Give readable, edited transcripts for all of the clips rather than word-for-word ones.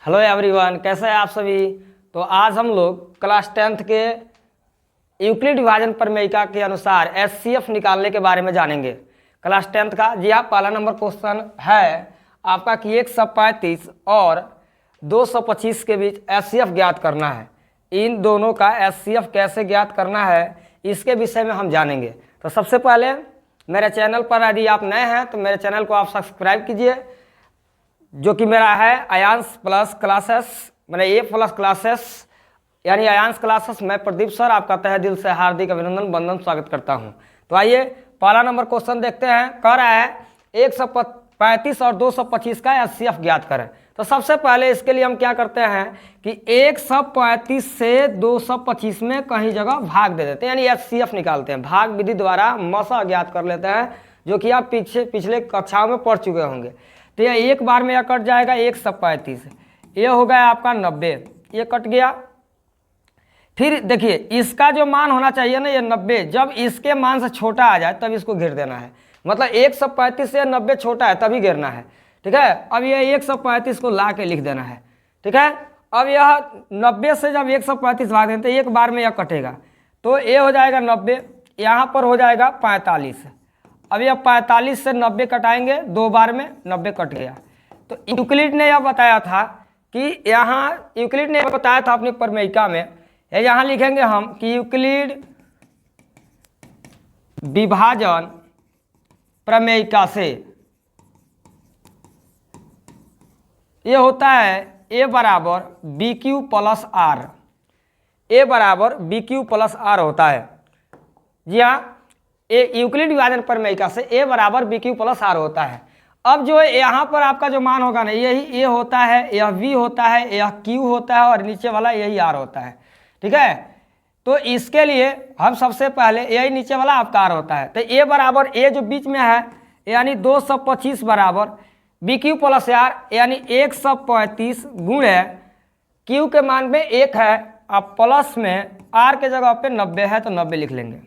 Hello everyone, कैसे हैं आप सभी। तो आज हम लोग क्लास 10th के यूक्लिड विभाजन प्रमेयिका के अनुसार एचसीएफ निकालने के बारे में जानेंगे। क्लास 10th का जी हाँ, पहला नंबर क्वेश्चन है आपका कि 135 और 225 के बीच एचसीएफ ज्ञात करना है। इन दोनों का एचसीएफ कैसे ज्ञात करना है इसके विषय में हम जानेंगे। तो सबसे पहले मेरे चैनल पर यदि आप नए हैं तो मेरे चैनल को आप सब्सक्राइब कीजिए, जो कि मेरा है आयांश प्लस क्लासेस, मैंने ए प्लस क्लासेस यानी आयांश क्लासेस। मैं प्रदीप सर आपका तहे दिल से हार्दिक अभिनंदन वंदन स्वागत करता हूं। तो आइए पहला नंबर क्वेश्चन देखते हैं। कह रहा है 135 और 225 का एचसीएफ ज्ञात करें। तो सबसे पहले इसके लिए हम क्या करते हैं कि 135 से 225 में कहीं जगह भाग दे देते हैं, यानी एचसीएफ निकालते हैं। भाग विधि द्वारा मसा ज्ञात कर लेते हैं, जो कि आप पिछले कक्षाओं में पढ़ चुके होंगे। तो यह एक बार में यह कट जाएगा 135, ये हो गया आपका 90, ये कट गया। फिर देखिए इसका जो मान होना चाहिए ना, ये 90, जब इसके मान से छोटा आ जाए तब इसको घेर देना है। मतलब 135 से 90 छोटा है तभी घेरना है, ठीक है। अब ये 135 को ला के लिख देना है, ठीक है। अब यह 90 से जब 135 भाग दें तो एक बार में यह कटेगा, तो ये हो जाएगा 90, यहाँ पर हो जाएगा 45। अब यह 45 से 90 कटाएंगे, दो बार में 90 कट गया। तो यूक्लिड ने यह बताया था कि यहाँ यूक्लिड ने बताया था अपनी प्रमेयिका में, यहाँ लिखेंगे हम कि यूक्लिड विभाजन प्रमेयिका से ये होता है ए बराबर बी क्यू प्लस आर, ए बराबर बी क्यू प्लस आर होता है। जी हाँ, ए यूक्लिड विभाजन प्रमेयिका से ए बराबर बी क्यू प्लस आर होता है। अब जो यहाँ पर आपका जो मान होगा ना, यही ए होता है, यह वी होता है, यह क्यू होता है और नीचे वाला यही आर होता है, ठीक है। तो इसके लिए हम सबसे पहले यही नीचे वाला आपका आर होता है। तो ए बराबर ए जो बीच में है यानी 225 बराबर बी क्यू प्लस आर, यानी 135 गुणे क्यू के मान में 1 है, अब प्लस में आर के जगह पे 90 है तो 90 लिख लेंगे,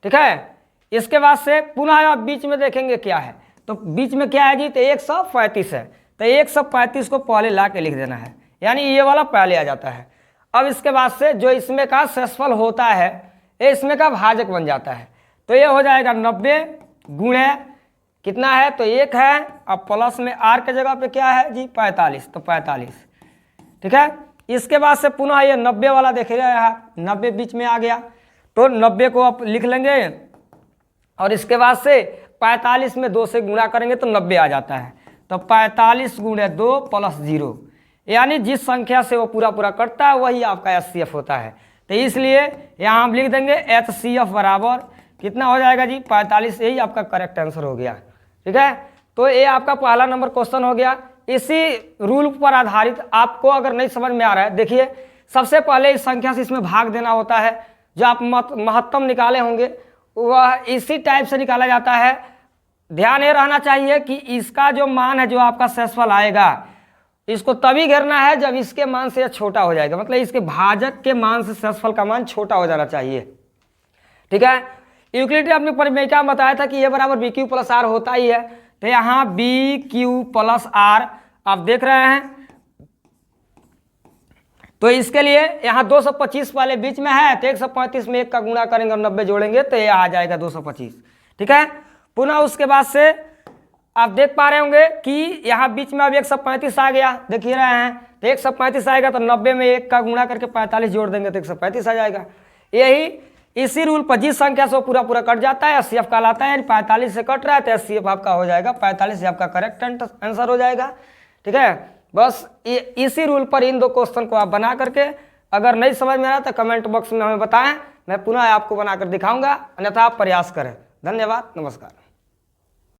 ठीक है। इसके बाद से पुनः आप बीच में देखेंगे क्या है, तो बीच में क्या है जी, तो 135 है, तो 135 को पहले ला के लिख देना है, यानी ये वाला पहले आ जाता है। अब इसके बाद से जो इसमें का शेषफल होता है ये इसमें का भाजक बन जाता है। तो ये हो जाएगा 90 गुणे कितना है, तो 1 है, अब प्लस में आर के जगह पे क्या है जी 45, तो 45, ठीक है। इसके बाद से पुनः ये 90 वाला देखिएगा, यहाँ 90 बीच में आ गया, तो 90 को आप लिख लेंगे और इसके बाद से 45 में 2 से गुणा करेंगे तो 90 आ जाता है। तो 45 गुणे 2 प्लस 0, यानी जिस संख्या से वो पूरा कटता है वही आपका एचसीएफ होता है। तो इसलिए यहाँ हम लिख देंगे एचसीएफ बराबर कितना हो जाएगा जी 45, यही आपका करेक्ट आंसर हो गया, ठीक है। तो ये आपका पहला नंबर क्वेश्चन हो गया। इसी रूल पर आधारित आपको अगर नहीं समझ में आ रहा है, देखिए सबसे पहले इस संख्या से इसमें भाग देना होता है। जो आप महत्तम निकाले होंगे वह इसी टाइप से निकाला जाता है। ध्यान ये रहना चाहिए कि इसका जो मान है, जो आपका शेषफल आएगा, इसको तभी घेरना है जब इसके मान से छोटा हो जाएगा, मतलब इसके भाजक के मान से शेषफल का मान छोटा हो जाना चाहिए, ठीक है। यूक्लिड ने अपनी प्रमेयिका में बताया था कि ये बराबर बी क्यू प्लस आर होता ही है। तो यहाँ बी क्यू प्लस आर आप देख रहे हैं, तो इसके लिए यहाँ 225 वाले बीच में है, तो 135 में 1 का गुणा करेंगे और 90 जोड़ेंगे तो ये आ जाएगा 225, ठीक है। पुनः उसके बाद से आप देख पा रहे होंगे कि यहाँ बीच में अब 135 आ गया, देख ही रहे हैं। तो 135 आएगा तो 90 में 1 का गुणा करके 45 जोड़ देंगे तो 135 आ जाएगा। यही इसी रूल पर जिस संख्या से वो पूरा कट जाता है एचसीएफ कहलाता है, यानी 45 से कट रहा है तो एचसीएफ आपका हो जाएगा 45, से आपका करेक्ट आंसर हो जाएगा, ठीक है। बस इसी रूल पर इन दो क्वेश्चन को आप बना करके, अगर नहीं समझ में आ रहा तो कमेंट बॉक्स में हमें बताएं, मैं पुनः आपको बनाकर दिखाऊंगा, अन्यथा आप प्रयास करें। धन्यवाद, नमस्कार।